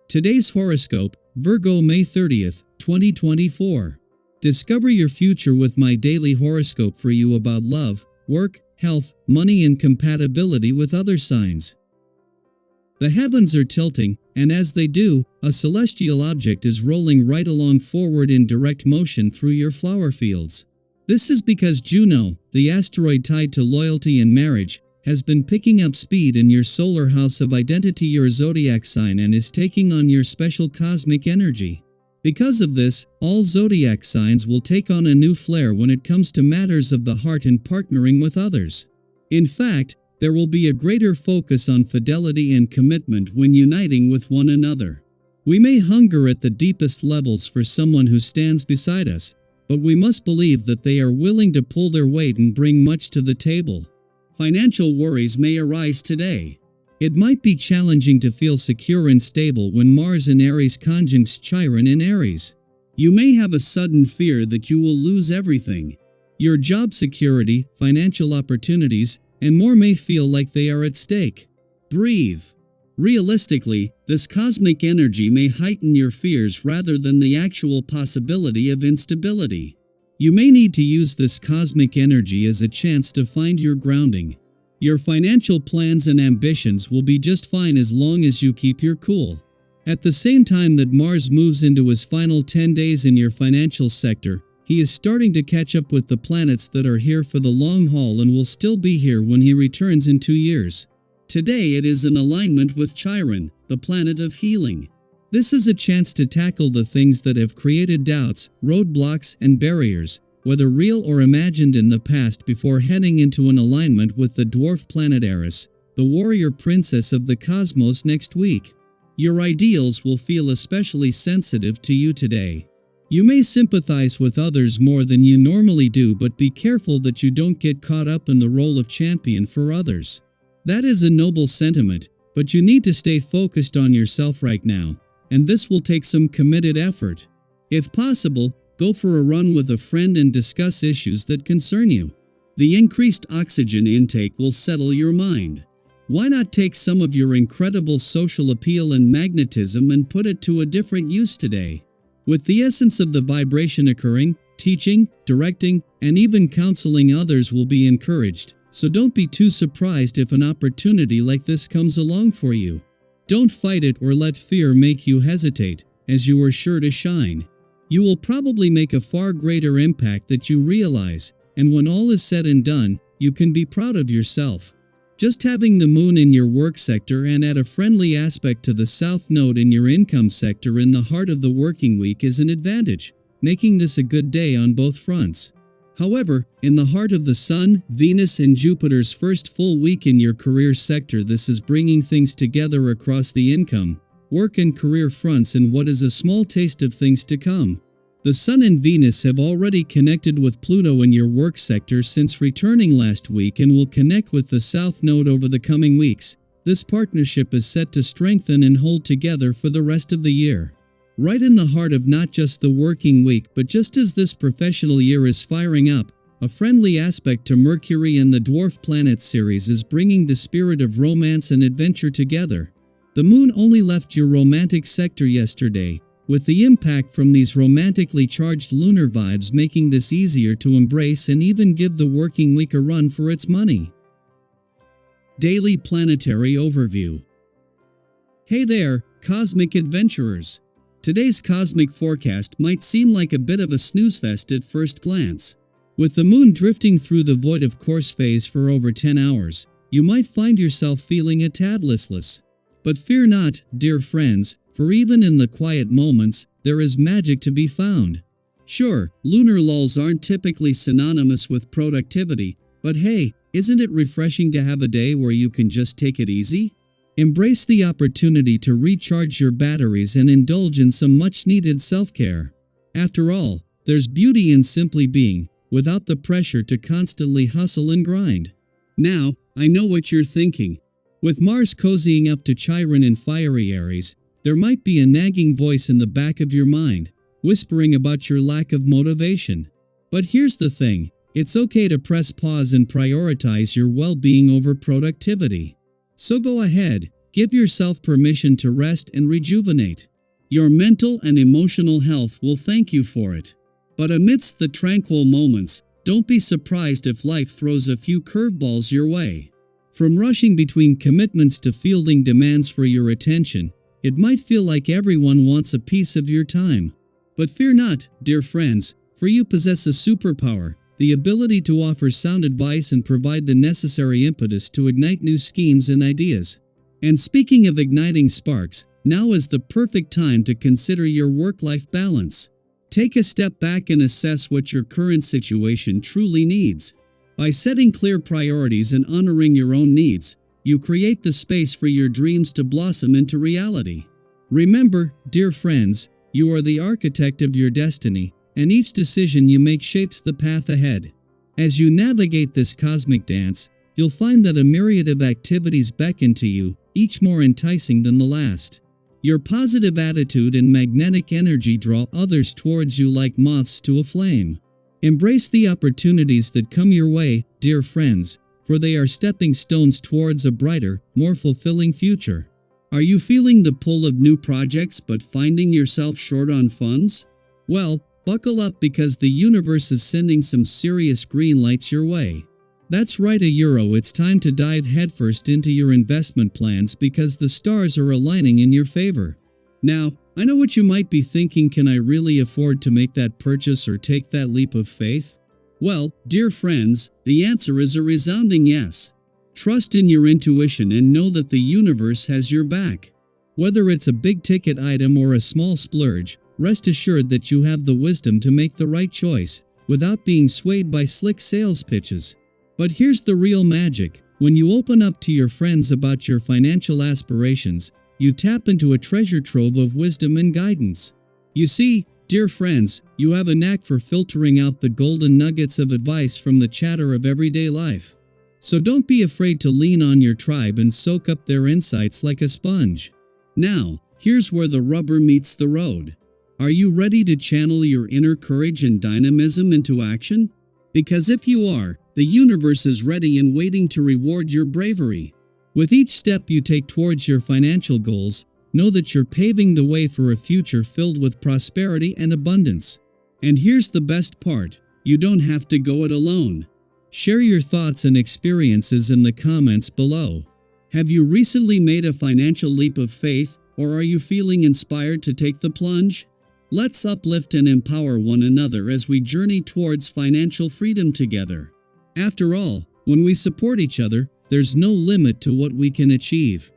Today's horoscope, Virgo May 30th, 2024. Discover your future with my daily horoscope for you about love, work, health, money and compatibility with other signs. The heavens are tilting, and as they do, a celestial object is rolling right along forward in direct motion through your flower fields. This is because Juno, the asteroid tied to loyalty and marriage, has been picking up speed in your solar house of identity, your zodiac sign, and is taking on your special cosmic energy. Because of this, all zodiac signs will take on a new flair when it comes to matters of the heart and partnering with others. In fact, there will be a greater focus on fidelity and commitment when uniting with one another. We may hunger at the deepest levels for someone who stands beside us, but we must believe that they are willing to pull their weight and bring much to the table. Financial worries may arise today. It might be challenging to feel secure and stable when Mars in Aries conjuncts Chiron in Aries. You may have a sudden fear that you will lose everything. Your job security, financial opportunities, and more may feel like they are at stake. Breathe. Realistically, this cosmic energy may heighten your fears rather than the actual possibility of instability. You may need to use this cosmic energy as a chance to find your grounding. Your financial plans and ambitions will be just fine as long as you keep your cool. At the same time that Mars moves into his final 10 days in your financial sector, he is starting to catch up with the planets that are here for the long haul and will still be here when he returns in 2 years. Today it is in alignment with Chiron, the planet of healing. This is a chance to tackle the things that have created doubts, roadblocks, and barriers, whether real or imagined in the past, before heading into an alignment with the dwarf planet Eris, the warrior princess of the cosmos, next week. Your ideals will feel especially sensitive to you today. You may sympathize with others more than you normally do, but be careful that you don't get caught up in the role of champion for others. That is a noble sentiment, but you need to stay focused on yourself right now, and this will take some committed effort. If possible, go for a run with a friend and discuss issues that concern you. The increased oxygen intake will settle your mind. Why not take some of your incredible social appeal and magnetism and put it to a different use today? With the essence of the vibration occurring, teaching, directing, and even counseling others will be encouraged, so don't be too surprised if an opportunity like this comes along for you. Don't fight it or let fear make you hesitate, as you are sure to shine. You will probably make a far greater impact than you realize, and when all is said and done, you can be proud of yourself. Just having the moon in your work sector and at a friendly aspect to the south node in your income sector in the heart of the working week is an advantage, making this a good day on both fronts. However, in the heart of the Sun, Venus, and Jupiter's first full week in your career sector, this is bringing things together across the income, work and career fronts in what is a small taste of things to come. The Sun and Venus have already connected with Pluto in your work sector since returning last week and will connect with the South Node over the coming weeks. This partnership is set to strengthen and hold together for the rest of the year. Right in the heart of not just the working week, but just as this professional year is firing up, a friendly aspect to Mercury and the dwarf planet Ceres is bringing the spirit of romance and adventure together. The moon only left your romantic sector yesterday, with the impact from these romantically charged lunar vibes making this easier to embrace and even give the working week a run for its money. Daily Planetary Overview. Hey there, cosmic adventurers! Today's cosmic forecast might seem like a bit of a snooze fest at first glance. With the moon drifting through the void of course phase for over 10 hours, you might find yourself feeling a tad listless. But fear not, dear friends, for even in the quiet moments, there is magic to be found. Sure, lunar lulls aren't typically synonymous with productivity, but hey, isn't it refreshing to have a day where you can just take it easy? Embrace the opportunity to recharge your batteries and indulge in some much-needed self-care. After all, there's beauty in simply being, without the pressure to constantly hustle and grind. Now, I know what you're thinking. With Mars cozying up to Chiron in fiery Aries, there might be a nagging voice in the back of your mind, whispering about your lack of motivation. But here's the thing, it's okay to press pause and prioritize your well-being over productivity. So go ahead, Give yourself permission to rest and rejuvenate. Your mental and emotional health will thank you for it. But amidst the tranquil moments, don't be surprised if life throws a few curveballs your way. From rushing between commitments to fielding demands for your attention, it might feel like everyone wants a piece of your time. But fear not, dear friends, for you possess a superpower, the ability to offer sound advice and provide the necessary impetus to ignite new schemes and ideas. And speaking of igniting sparks, now is the perfect time to consider your work-life balance. Take a step back and assess what your current situation truly needs. By setting clear priorities and honoring your own needs, you create the space for your dreams to blossom into reality. Remember, dear friends, you are the architect of your destiny, and each decision you make shapes the path ahead. As you navigate this cosmic dance, you'll find that a myriad of activities beckon to you, each more enticing than the last. Your positive attitude and magnetic energy draw others towards you like moths to a flame. Embrace the opportunities that come your way, dear friends, for they are stepping stones towards a brighter, more fulfilling future. Are you feeling the pull of new projects but finding yourself short on funds? Well, buckle up because the universe is sending some serious green lights your way. That's right, it's time to dive headfirst into your investment plans because the stars are aligning in your favor. Now, I know what you might be thinking, can I really afford to make that purchase or take that leap of faith? Well, dear friends, the answer is a resounding yes. Trust in your intuition and know that the universe has your back. Whether it's a big-ticket item or a small splurge, rest assured that you have the wisdom to make the right choice, without being swayed by slick sales pitches. But here's the real magic. When you open up to your friends about your financial aspirations, you tap into a treasure trove of wisdom and guidance. You see, dear friends, you have a knack for filtering out the golden nuggets of advice from the chatter of everyday life. So don't be afraid to lean on your tribe and soak up their insights like a sponge. Now, here's where the rubber meets the road. Are you ready to channel your inner courage and dynamism into action? Because if you are, the universe is ready and waiting to reward your bravery. With each step you take towards your financial goals, know that you're paving the way for a future filled with prosperity and abundance. And here's the best part, you don't have to go it alone. Share your thoughts and experiences in the comments below. Have you recently made a financial leap of faith, or are you feeling inspired to take the plunge? Let's uplift and empower one another as we journey towards financial freedom together. After all, when we support each other, there's no limit to what we can achieve.